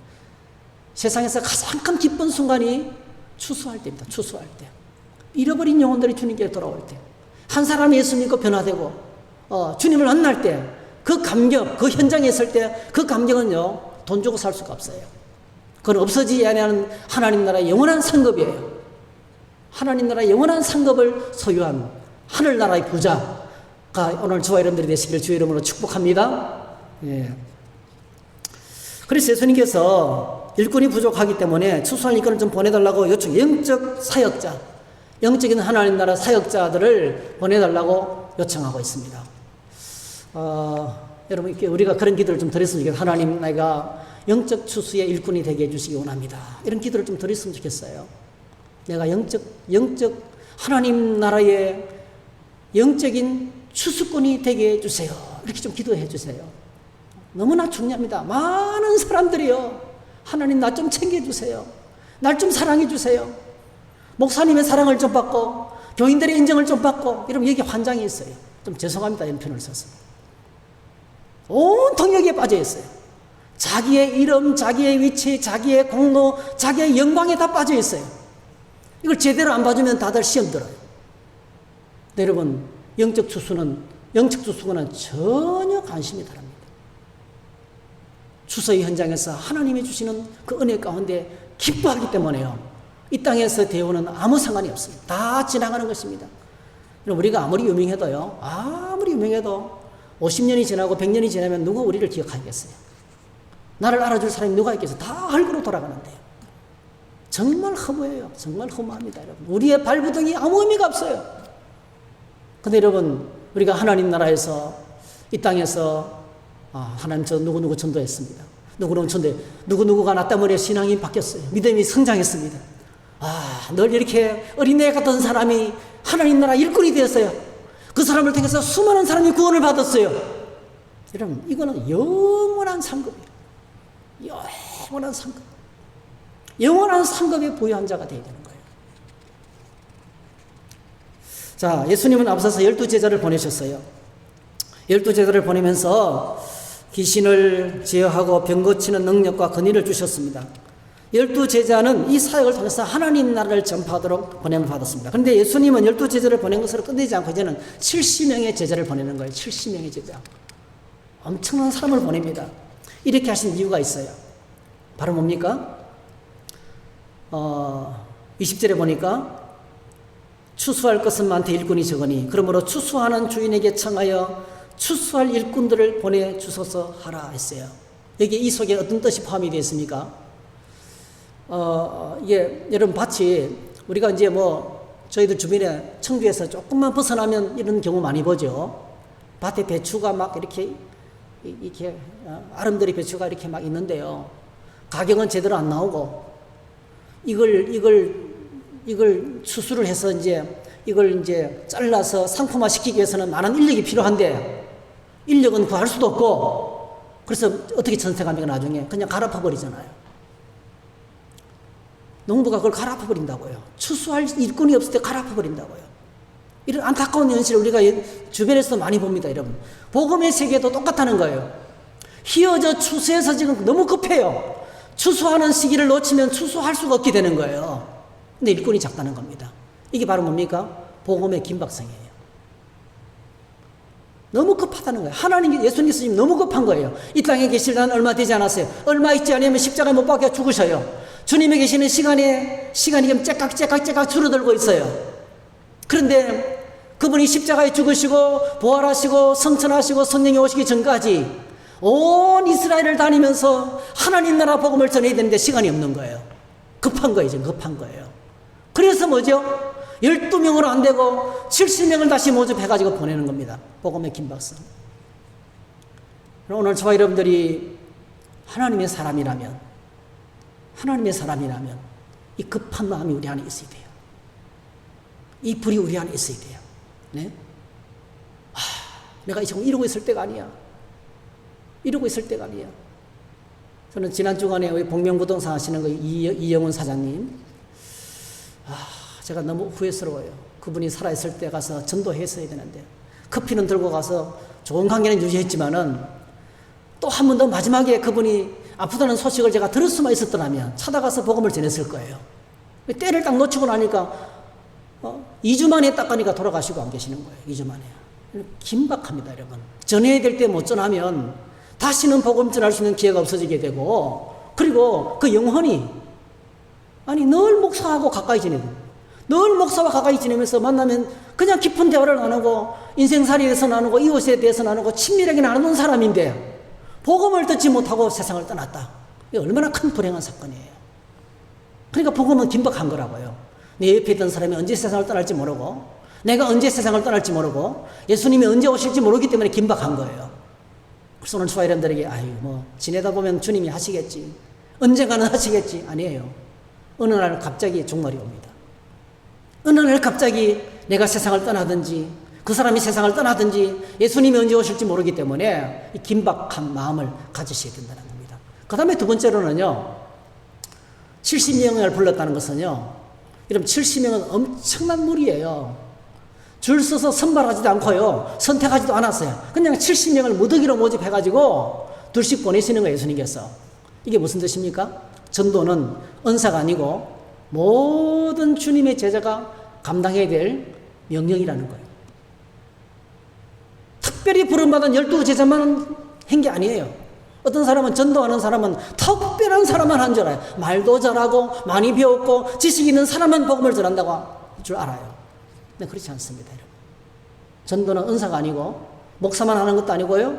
세상에서 가장 큰 기쁜 순간이 추수할 때입니다. 추수할 때. 잃어버린 영혼들이 주님께 돌아올 때. 한 사람이 예수 믿고 변화되고 주님을 만날 때 그 감격, 그 현장에 있을 때 그 감격은요, 돈 주고 살 수가 없어요. 그건 없어지지 않는 하나님 나라의 영원한 상급이에요. 하나님 나라의 영원한 상급을 소유한 하늘나라의 부자가 오늘 저와 여러분들이 되시길 주의 이름으로 축복합니다. 예. 그래서 예수님께서 일꾼이 부족하기 때문에 추수할 일꾼을 좀 보내달라고 요청, 영적 사역자, 영적인 하나님 나라 사역자들을 보내달라고 요청하고 있습니다. 여러분, 우리가 그런 기도를 좀 드렸으면 좋겠어요. 하나님, 내가 영적 추수의 일꾼이 되게 해주시기 원합니다. 이런 기도를 좀 드렸으면 좋겠어요. 내가 영적 하나님 나라의 영적인 추수꾼이 되게 해주세요. 이렇게 좀 기도해 주세요. 너무나 중요합니다. 많은 사람들이요, 하나님 나 좀 챙겨주세요. 날 좀 사랑해주세요. 목사님의 사랑을 좀 받고 교인들의 인정을 좀 받고, 이러면 여기 환장이 있어요. 좀 죄송합니다, 연편을 써서. 온통 여기에 빠져 있어요. 자기의 이름, 자기의 위치, 자기의 공로, 자기의 영광에 다 빠져 있어요. 이걸 제대로 안 봐주면 다들 시험 들어요. 근데 여러분, 영적 추수는 전혀 관심이 다릅니다. 추수의 현장에서 하나님이 주시는 그 은혜 가운데 기뻐하기 때문에요, 이 땅에서 대우는 아무 상관이 없습니다. 다 지나가는 것입니다. 우리가 아무리 유명해도 50년이 지나고 100년이 지나면 누가 우리를 기억하겠어요? 나를 알아줄 사람이 누가 있겠어요? 다 흙으로 돌아가는데요. 정말 허무해요. 정말 허무합니다, 여러분. 우리의 발부둥이 아무 의미가 없어요. 근데 여러분, 우리가 하나님 나라에서, 이 땅에서 하나님 저 누구누구 전도했습니다. 누구누구가 나 때문에 신앙이 바뀌었어요. 믿음이 성장했습니다. 늘 이렇게 어린애 같은 사람이 하나님 나라 일꾼이 되었어요. 그 사람을 통해서 수많은 사람이 구원을 받았어요. 여러분, 이거는 영원한 상급이에요. 영원한 상급. 영원한 상급에 부여한 자가 되어야 되는 거예요. 자, 예수님은 앞서서 12제자를 보내셨어요. 12제자를 보내면서 귀신을 제어하고 병 고치는 능력과 권위를 주셨습니다. 12제자는 이 사역을 통해서 하나님 나라를 전파하도록 보냄을 받았습니다. 그런데 예수님은 12제자를 보낸 것으로 끝내지 않고 이제는 70명의 제자를 보내는 거예요. 70명의 제자. 엄청난 사람을 보냅니다. 이렇게 하신 이유가 있어요. 바로 뭡니까? 20절에 보니까 추수할 것은 많되 일꾼이 적으니 그러므로 추수하는 주인에게 청하여 추수할 일꾼들을 보내주소서 하라 했어요. 여기 이 속에 어떤 뜻이 포함이 되어 있습니까? 이게 여러분, 밭이 우리가 이제 저희들 주변에 청주에서 조금만 벗어나면 이런 경우 많이 보죠. 밭에 배추가 막 이렇게 아름드리 배추가 이렇게 막 있는데요, 가격은 제대로 안 나오고 이걸 이걸 수술을 해서 이걸 잘라서 상품화 시키기 위해서는 많은 인력이 필요한데 인력은 구할 수도 없고 그래서 어떻게 전세갑니까? 나중에 그냥 갈아엎어 버리잖아요. 농부가 그걸 갈아엎어 버린다고요. 추수할 일꾼이 없을 때 갈아엎어 버린다고요. 이런 안타까운 현실을 우리가 주변에서 많이 봅니다, 여러분. 복음의 세계도 똑같다는 거예요. 휘어져 추수해서 지금 너무 급해요. 추수하는 시기를 놓치면 추수할 수가 없게 되는 거예요. 근데 일꾼이 작다는 겁니다. 이게 바로 뭡니까? 복음의 긴박성이에요. 너무 급하다는 거예요. 하나님, 예수님께서 너무 급한 거예요. 이 땅에 계실 난 얼마 되지 않았어요. 얼마 있지 않으면 십자가에 못 박혀 죽으셔요. 주님이 계시는 시간이 지금 째깍 줄어들고 있어요. 그런데 그분이 십자가에 죽으시고 부활하시고 성천하시고 성령이 오시기 전까지 온 이스라엘을 다니면서 하나님 나라 복음을 전해야 되는데 시간이 없는 거예요. 급한 거예요. 지금 급한 거예요. 그래서 뭐죠? 12명으로 안 되고 70명을 다시 모집해가지고 보내는 겁니다. 복음의 긴박성. 오늘 저와 여러분들이 하나님의 사람이라면 이 급한 마음이 우리 안에 있어야 돼요. 이 불이 우리 안에 있어야 돼요. 네? 내가 지금 이러고 있을 때가 아니야. 저는 지난 주간에 우리 복명부동산 하시는 거 이영훈 사장님, 제가 너무 후회스러워요. 그분이 살아있을 때 가서 전도했어야 되는데 커피는 들고 가서 좋은 관계는 유지했지만은 또 한 번 더 마지막에 그분이 아프다는 소식을 제가 들을 수만 있었더라면 찾아가서 복음을 전했을 거예요. 때를 딱 놓치고 나니까 2주 만에 딱 가니까 돌아가시고 안 계시는 거예요. 2주 만에. 긴박합니다, 여러분. 전해야 될 때 못 전하면 다시는 복음 전할 수 있는 기회가 없어지게 되고, 그리고 그 영혼이 늘 목사하고 가까이 지내고, 늘 목사와 가까이 지내면서 만나면 그냥 깊은 대화를 나누고 인생살이에 대해서 나누고 이웃에 대해서 나누고 친밀하게 나누는 사람인데 복음을 듣지 못하고 세상을 떠났다. 이게 얼마나 큰 불행한 사건이에요. 그러니까 복음은 긴박한 거라고요. 내 옆에 있던 사람이 언제 세상을 떠날지 모르고 내가 언제 세상을 떠날지 모르고 예수님이 언제 오실지 모르기 때문에 긴박한 거예요. 그래서 오늘 저와 여러분들에게 지내다 보면 주님이 하시겠지, 언젠가는 하시겠지. 아니에요. 어느 날 갑자기 종말이 옵니다. 어느 날 갑자기 내가 세상을 떠나든지 그 사람이 세상을 떠나든지 예수님이 언제 오실지 모르기 때문에 이 긴박한 마음을 가지셔야 된다는 겁니다. 그 다음에 두 번째로는요, 70명을 불렀다는 것은요, 여러분 70명은 엄청난 무리예요. 줄 서서 선발하지도 않고요, 선택하지도 않았어요. 그냥 70명을 무더기로 모집해가지고 둘씩 보내시는 거예요, 예수님께서. 이게 무슨 뜻입니까? 전도는 은사가 아니고 모든 주님의 제자가 감당해야 될 명령이라는 거예요. 특별히 부름받은 12제자만 한 게 아니에요. 어떤 사람은, 전도하는 사람은 특별한 사람만 한 줄 알아요. 말도 잘하고 많이 배웠고 지식 있는 사람만 복음을 전한다고 할 줄 알아요. 근데 그렇지 않습니다, 여러분. 전도는 은사가 아니고 목사만 하는 것도 아니고요,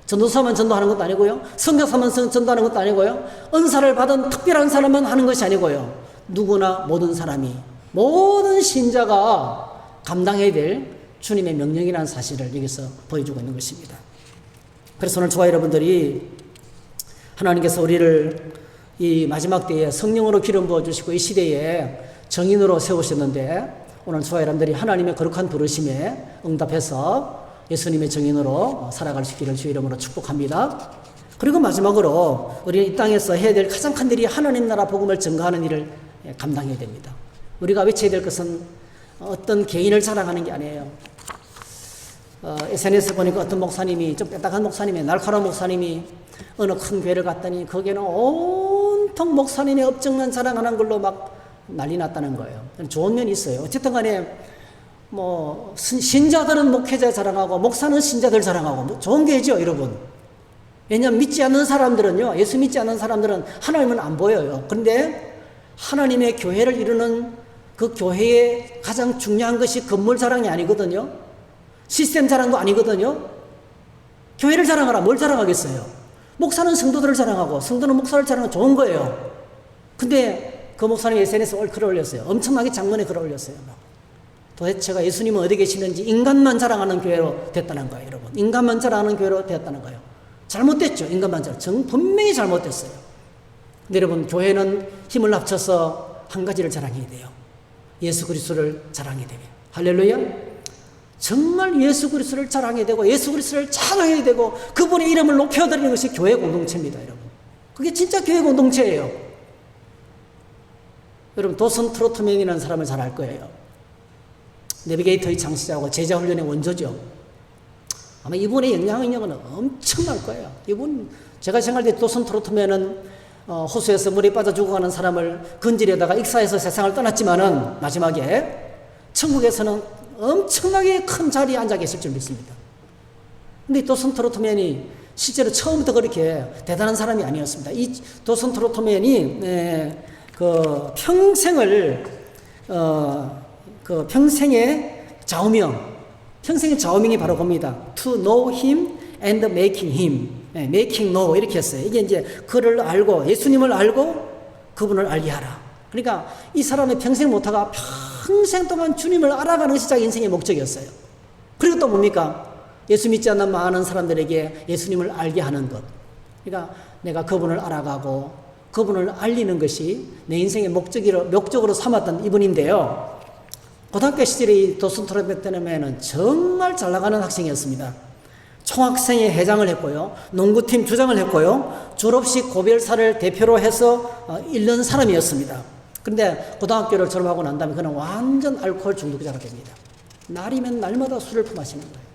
전도사만 전도하는 것도 아니고요, 선교사만 전도하는 것도 아니고요, 은사를 받은 특별한 사람만 하는 것이 아니고요, 누구나 모든 사람이, 모든 신자가 감당해야 될 주님의 명령이라는 사실을 여기서 보여주고 있는 것입니다. 그래서 오늘 저와 여러분들이 하나님께서 우리를 이 마지막 때에 성령으로 기름 부어주시고 이 시대에 정인으로 세우셨는데, 오늘 저와 여러분들이 하나님의 거룩한 부르심에 응답해서 예수님의 정인으로 살아갈 수 있기를 주의 이름으로 축복합니다. 그리고 마지막으로 우리는 이 땅에서 해야 될 가장 큰 일이 하나님 나라 복음을 증거하는 일을 감당해야 됩니다. 우리가 외쳐야 될 것은 어떤 개인을 자랑하는 게 아니에요. SNS 보니까 어떤 목사님이, 좀 빽딱한 목사님이, 날카로운 목사님이 어느 큰 교회를 갔더니 거기는 온통 목사님의 업적만 자랑하는 걸로 막 난리 났다는 거예요. 좋은 면이 있어요. 어쨌든 간에 신자들은 목회자 자랑하고 목사는 신자들 자랑하고 좋은 게죠, 여러분. 왜냐하면 믿지 않는 사람들은요, 예수 믿지 않는 사람들은 하나님은 안 보여요. 그런데 하나님의 교회를 이루는 그 교회의 가장 중요한 것이 건물 자랑이 아니거든요. 시스템 자랑도 아니거든요. 교회를 자랑하라. 뭘 자랑하겠어요? 목사는 성도들을 자랑하고 성도는 목사를 자랑하면 좋은 거예요. 근데 그 목사님이 SNS에 글을 올렸어요. 엄청나게 장문에 글을 올렸어요. 도대체가 예수님은 어디 계시는지 인간만 자랑하는 교회로 됐다는 거예요, 여러분. 인간만 자랑하는 교회로 되었다는 거예요. 잘못됐죠, 인간만 자랑. 분명히 잘못됐어요. 근데 여러분, 교회는 힘을 합쳐서 한 가지를 자랑해야 돼요. 예수 그리스도를 자랑해야 되며. 할렐루야. 정말 예수 그리스도를 자랑해야 되고 예수 그리스도를 찬양해야 되고 그분의 이름을 높여드리는 것이 교회 공동체입니다, 여러분. 그게 진짜 교회 공동체예요. 여러분, 도슨 트로트맨이라는 사람을 잘 알 거예요. 내비게이터의 창시자고 제자훈련의 원조죠. 아마 이분의 영향력은 엄청날 거예요. 이분, 제가 생각할 때 도슨 트로트맨은 호수에서 물에 빠져 죽어가는 사람을 건지려다가 익사해서 세상을 떠났지만은 마지막에 천국에서는 엄청나게 큰 자리에 앉아 계실 줄 믿습니다. 근데 도슨 트로트맨이 실제로 처음부터 그렇게 대단한 사람이 아니었습니다. 이 도슨 트로트맨이 그 평생을 그 평생의 좌우명이 바로 겁니다. To know him and making him. making know 이렇게 했어요. 이게 이제 그를 알고 예수님을 알고 그분을 알게 하라. 그러니까 이 사람의 평생 모토가 평생 동안 주님을 알아가는 것이 자기 인생의 목적이었어요. 그리고 또 뭡니까? 예수 믿지 않는 많은 사람들에게 예수님을 알게 하는 것. 그러니까 내가 그분을 알아가고 그분을 알리는 것이 내 인생의 목적으로 삼았던 이분인데요. 고등학교 시절에 이 도슨 트로트맨은 정말 잘 나가는 학생이었습니다. 총학생회 회장을 했고요. 농구팀 주장을 했고요. 졸업식 고별사를 대표로 해서 읽는 사람이었습니다. 그런데 고등학교를 졸업하고 난 다음에 그는 완전 알코올 중독자가 됩니다. 날이면 날마다 술을 퍼마시는 거예요.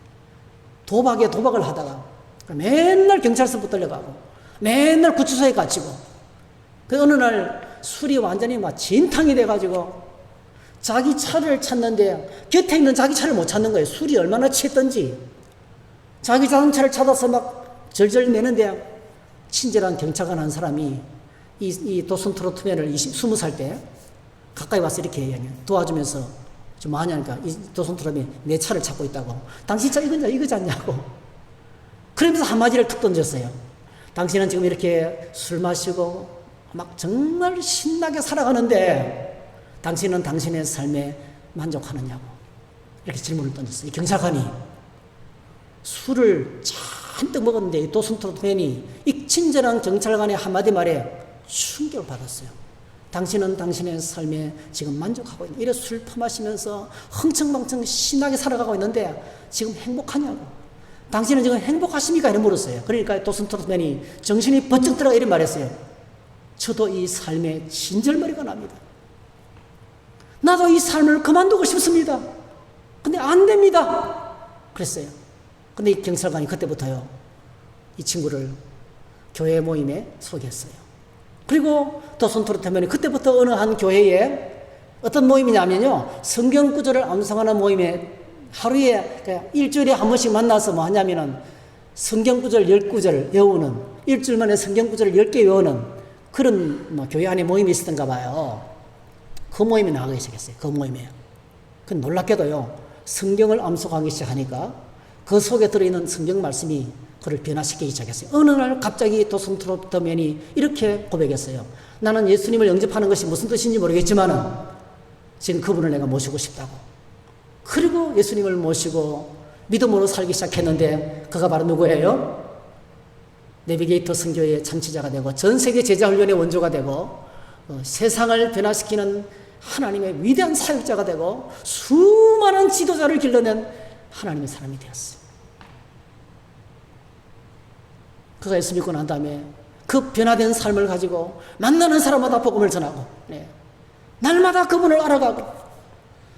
도박에 도박을 하다가 맨날 경찰서 붙들려가고 맨날 구치소에 갇히고 그 어느 날 술이 완전히 막 진탕이 돼가지고 자기 차를 찾는데 곁에 있는 자기 차를 못 찾는 거예요. 술이 얼마나 취했던지. 자기 자동차를 찾아서 막 절절 매는데 친절한 경찰관 한 사람이 이 도슨 트로트맨을 20살 때 가까이 와서 이렇게 이야기해요. 도와주면서 좀 많이 하니까 이 도슨 트로트맨이 내 차를 찾고 있다고. 당신 차 이거지 않냐고. 그러면서 한마디를 툭 던졌어요. 당신은 지금 이렇게 술 마시고 막 정말 신나게 살아가는데 당신은 당신의 삶에 만족하느냐고. 이렇게 질문을 던졌어요. 이 경찰관이 술을 잔뜩 먹었는데 이 도슨 트로트맨이 이 친절한 경찰관의 한마디 말에 충격을 받았어요. 당신은 당신의 삶에 지금 만족하고 있는, 이래 술 퍼마시면서 흥청망청 신나게 살아가고 있는데 지금 행복하냐고. 당신은 지금 행복하십니까? 이렇게 물었어요. 그러니까 도슨 트로트맨이 정신이 번쩍 들어가 이렇게 말했어요. 저도 이 삶에 진절머리가 납니다. 나도 이 삶을 그만두고 싶습니다. 근데 안 됩니다. 그랬어요. 근데 이 경찰관이 그때부터요, 이 친구를 교회 모임에 소개했어요. 그리고 도슨 트로트맨이 그때부터 어느 한 교회에 어떤 모임이냐면요, 성경 구절을 암송하는 모임에 하루에 일주일에 한 번씩 만나서 뭐 하냐면은 성경 구절 10구절 외우는, 일주일 만에 성경 구절을 10개 외우는 그런 뭐 교회 안에 모임이 있었던가 봐요. 그 모임에 나가기 시작했어요. 그 모임에. 그 놀랍게도요, 성경을 암송하기 시작하니까 그 속에 들어있는 성경 말씀이 그를 변화시키기 시작했어요. 어느 날 갑자기 도슨 트로트맨이 이렇게 고백했어요. 나는 예수님을 영접하는 것이 무슨 뜻인지 모르겠지만 지금 그분을 내가 모시고 싶다고. 그리고 예수님을 모시고 믿음으로 살기 시작했는데 그가 바로 누구예요? 내비게이터 선교의 창시자가 되고 전 세계 제자훈련의 원조가 되고 세상을 변화시키는 하나님의 위대한 사역자가 되고 수많은 지도자를 길러낸 하나님의 사람이 되었어요. 그가 예수 믿고 난 다음에 그 변화된 삶을 가지고 만나는 사람마다 복음을 전하고, 날마다 그분을 알아가고,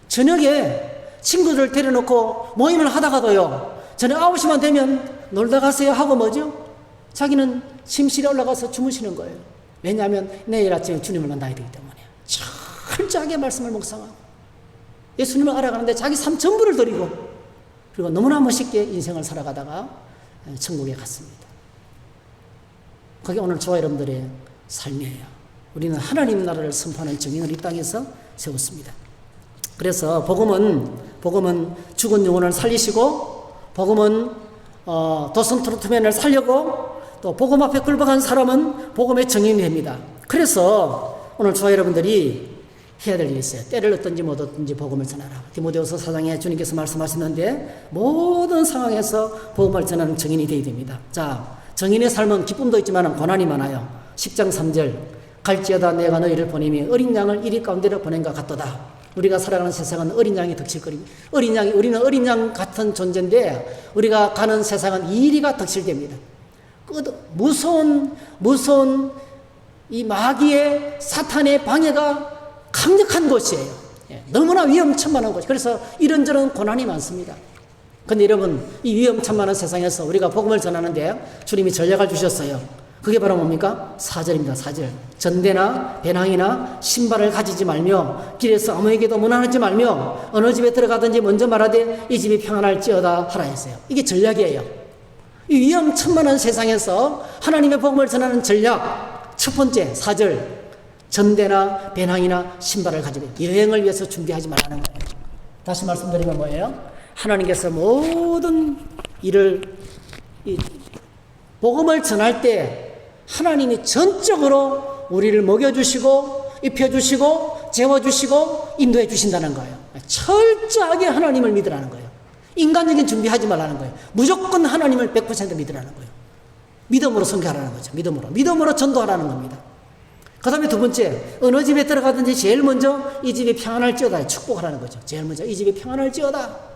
저녁에 친구들 데려놓고 모임을 하다가도요, 저녁 9시만 되면 놀다 가세요 하고 뭐죠? 자기는 침실에 올라가서 주무시는 거예요. 왜냐하면 내일 아침에 주님을 만나야 되기 때문에. 철저하게 말씀을 묵상하고 예수님을 알아가는데 자기 삶 전부를 드리고, 그리고 너무나 멋있게 인생을 살아가다가 천국에 갔습니다. 그게 오늘 저와 여러분들의 삶이에요. 우리는 하나님 나라를 선포하는 증인을 이 땅에서 세웠습니다. 그래서 복음은 죽은 영혼을 살리시고, 복음은 도슨 트로트맨을 살려고, 또 복음 앞에 굴복한 사람은 복음의 증인이 됩니다. 그래서 오늘 저와 여러분들이 해야 될 일이 있어요. 때를 얻든지 못 얻든지 복음을 전하라. 디모데후서 4장에 주님께서 말씀하시는데 모든 상황에서 복음을 전하는 증인이 되어야 됩니다. 자, 증인의 삶은 기쁨도 있지만 고난이 많아요. 10장 3절 갈지어다 내가 너희를 보내며 어린 양을 이리 가운데로 보낸 것 같도다. 우리가 살아가는 세상은 어린 양이 덕실거립니다. 어린 양이, 우리는 어린 양 같은 존재인데 우리가 가는 세상은 이리가 덕실됩니다. 무서운 이 마귀의 사탄의 방해가 강력한 곳이에요. 너무나 위험천만한 곳. 그래서 이런저런 고난이 많습니다. 근데 여러분, 이 위험천만한 세상에서 우리가 복음을 전하는데 주님이 전략을 주셨어요. 그게 바로 뭡니까? 4절입니다. 4절. 전대나 배낭이나 신발을 가지지 말며 길에서 아무에게도 문안하지 말며 어느 집에 들어가든지 먼저 말하되 이 집이 평안할지어다 하라 했어요. 이게 전략이에요. 이 위험천만한 세상에서 하나님의 복음을 전하는 전략 첫 번째 4절. 전대나 배낭이나 신발을 가지고 여행을 위해서 준비하지 말라는 거예요. 다시 말씀드리면 뭐예요? 하나님께서 모든 일을 복음을 전할 때 하나님이 전적으로 우리를 먹여주시고 입혀주시고 재워주시고 인도해 주신다는 거예요. 철저하게 하나님을 믿으라는 거예요. 인간적인 준비하지 말라는 거예요. 무조건 하나님을 100% 믿으라는 거예요. 믿음으로 선교하라는 거죠. 믿음으로 전도하라는 겁니다. 그 다음에 두 번째, 어느 집에 들어가든지 제일 먼저 이 집이 평안할지어다 축복하라는 거죠. 제일 먼저 이 집이 평안할지어다.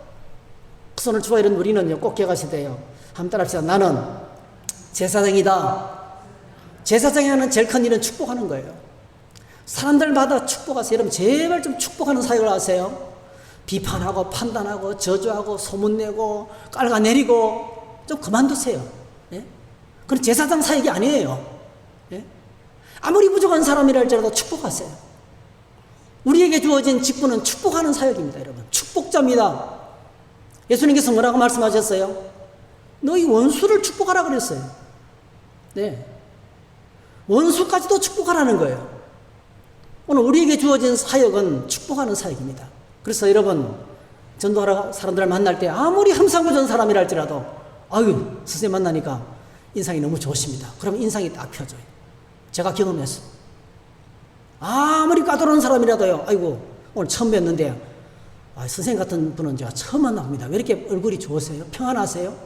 손을 주어이런 우리는요 꼭 기억하시대요. 한번 따라합시다. 나는 제사장이다. 제사장이 하는 제일 큰 일은 축복하는 거예요. 사람들마다 축복하세요. 여러분 제발 좀 축복하는 사역을 하세요. 비판하고 판단하고 저주하고 소문내고 깔아내리고 좀 그만두세요. 예? 그건 제사장 사역이 아니에요. 예? 아무리 부족한 사람이라 할지라도 축복하세요. 우리에게 주어진 직분은 축복하는 사역입니다. 여러분 축복자입니다. 예수님께서 뭐라고 말씀하셨어요? 너희 원수를 축복하라 그랬어요. 네. 원수까지도 축복하라는 거예요. 오늘 우리에게 주어진 사역은 축복하는 사역입니다. 그래서 여러분 전도하러 사람들을 만날 때 아무리 함상구전 사람이라 할지라도 아유 선생님 만나니까 인상이 너무 좋으십니다. 그러면 인상이 딱 펴져요. 제가 경험했어요. 아무리 까다로운 사람이라도요. 아이고 오늘 처음 뵀는데 선생님 같은 분은 제가 처음 만납니다. 왜 이렇게 얼굴이 좋으세요? 평안하세요?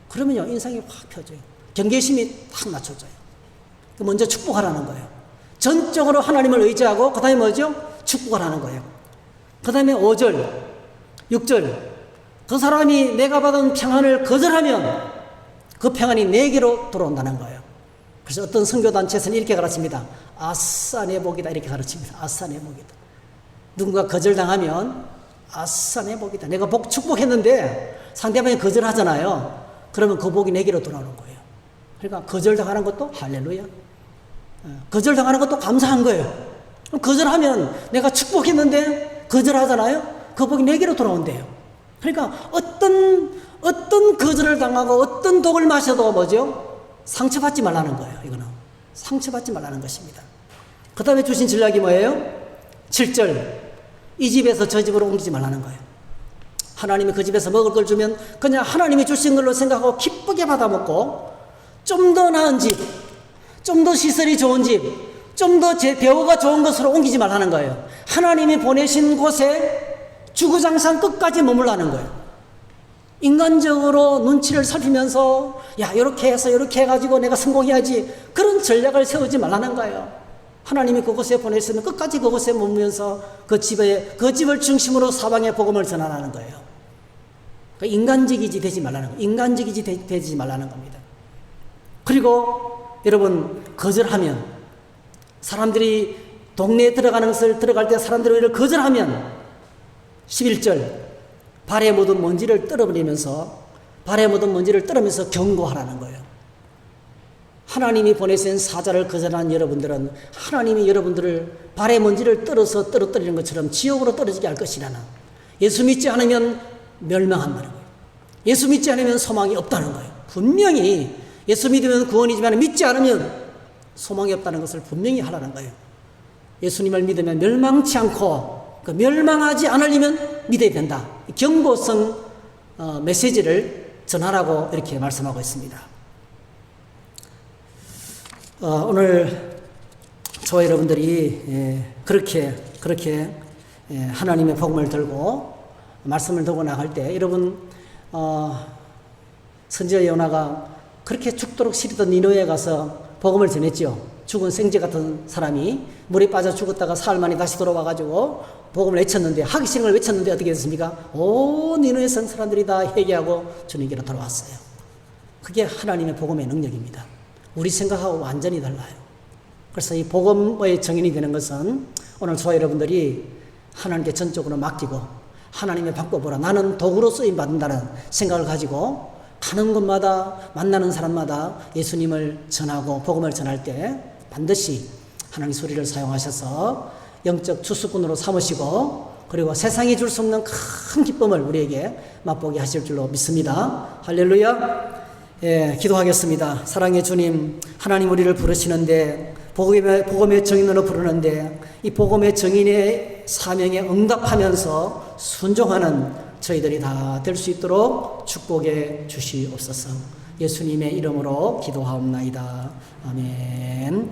그러면요 인상이 확 펴져요. 경계심이 탁 낮춰져요. 먼저 축복하라는 거예요. 전적으로 하나님을 의지하고 그 다음에 뭐죠? 축복하라는 거예요. 그 다음에 5절 6절 그 사람이 내가 받은 평안을 거절하면 그 평안이 내게로 돌아온다는 거예요. 그래서 어떤 선교단체에서는 이렇게 가르칩니다. 아싸 내 복이다 이렇게 가르칩니다. 아싸 내 복이다. 누군가 거절당하면 아싸 내 복이다. 내가 복 축복했는데 상대방이 거절하잖아요. 그러면 그 복이 내게로 돌아오는 거예요. 그러니까 거절당하는 것도 할렐루야. 거절당하는 것도 감사한 거예요. 거절하면 내가 축복했는데 거절하잖아요. 그 복이 내게로 돌아온대요. 그러니까 어떤 거절을 당하고 어떤 독을 마셔도 뭐죠? 상처받지 말라는 거예요. 이거는 상처받지 말라는 것입니다. 그 다음에 주신 전략이 뭐예요? 7절 이 집에서 저 집으로 옮기지 말라는 거예요. 하나님이 그 집에서 먹을 걸 주면 그냥 하나님이 주신 걸로 생각하고 기쁘게 받아먹고 좀 더 나은 집, 좀 더 시설이 좋은 집, 좀 더 대우가 좋은 것으로 옮기지 말라는 거예요. 하나님이 보내신 곳에 주구장창 끝까지 머물라는 거예요. 인간적으로 눈치를 살피면서 야 이렇게 해서 이렇게 해가지고 내가 성공해야지 그런 전략을 세우지 말라는 거예요. 하나님이 그곳에 보내시면 끝까지 그곳에 머물면서 그 집을 중심으로 사방에 복음을 전하라는 거예요. 그러니까 인간적이지 되지 말라는 거예요. 인간적이지 되지 말라는 겁니다. 그리고 여러분 거절하면 사람들이 동네에 들어가는 것을 들어갈 때 사람들이 우리를 거절하면 11절 발에 묻은 먼지를 떨어버리면서 경고하라는 거예요. 하나님이 보내신 사자를 거절한 여러분들은 하나님이 여러분들을 발에 먼지를 떨어뜨리는 것처럼 지옥으로 떨어지게 할 것이라는 예수 믿지 않으면 멸망한다는 거예요. 예수 믿지 않으면 소망이 없다는 거예요. 분명히 예수 믿으면 구원이지만 믿지 않으면 소망이 없다는 것을 분명히 하라는 거예요. 예수님을 믿으면 멸망치 않고 멸망하지 않으려면 믿어야 된다. 경고성 메시지를 전하라고 이렇게 말씀하고 있습니다. 오늘 저와 여러분들이 그렇게 하나님의 복음을 들고 말씀을 들고 나갈 때 여러분 선지자 요나가 그렇게 죽도록 시리던 니느웨에 가서 복음을 전했죠. 죽은 생쥐 같은 사람이 물에 빠져 죽었다가 사흘 만에 다시 돌아와가지고 복음을 외쳤는데, 하기 싫은 걸 외쳤는데 어떻게 됐습니까? 온 니느웨 성 사람들이 다 회개하고 주님께로 돌아왔어요. 그게 하나님의 복음의 능력입니다. 우리 생각하고 완전히 달라요. 그래서 이 복음의 정인이 되는 것은 오늘 저와 여러분들이 하나님께 전적으로 맡기고 하나님의 방법으로 나는 도구로 쓰임 받는다는 생각을 가지고 가는 곳마다 만나는 사람마다 예수님을 전하고 복음을 전할 때 반드시 하나님 소리를 사용하셔서 영적 주수꾼으로 삼으시고 그리고 세상이 줄 수 없는 큰 기쁨을 우리에게 맛보게 하실 줄로 믿습니다. 할렐루야. 예, 기도하겠습니다. 사랑의 주님, 하나님 우리를 부르시는데 복음의 정인으로 부르는데 이 복음의 정인의 사명에 응답하면서 순종하는 저희들이 다 될 수 있도록 축복해 주시옵소서. 예수님의 이름으로 기도하옵나이다. 아멘.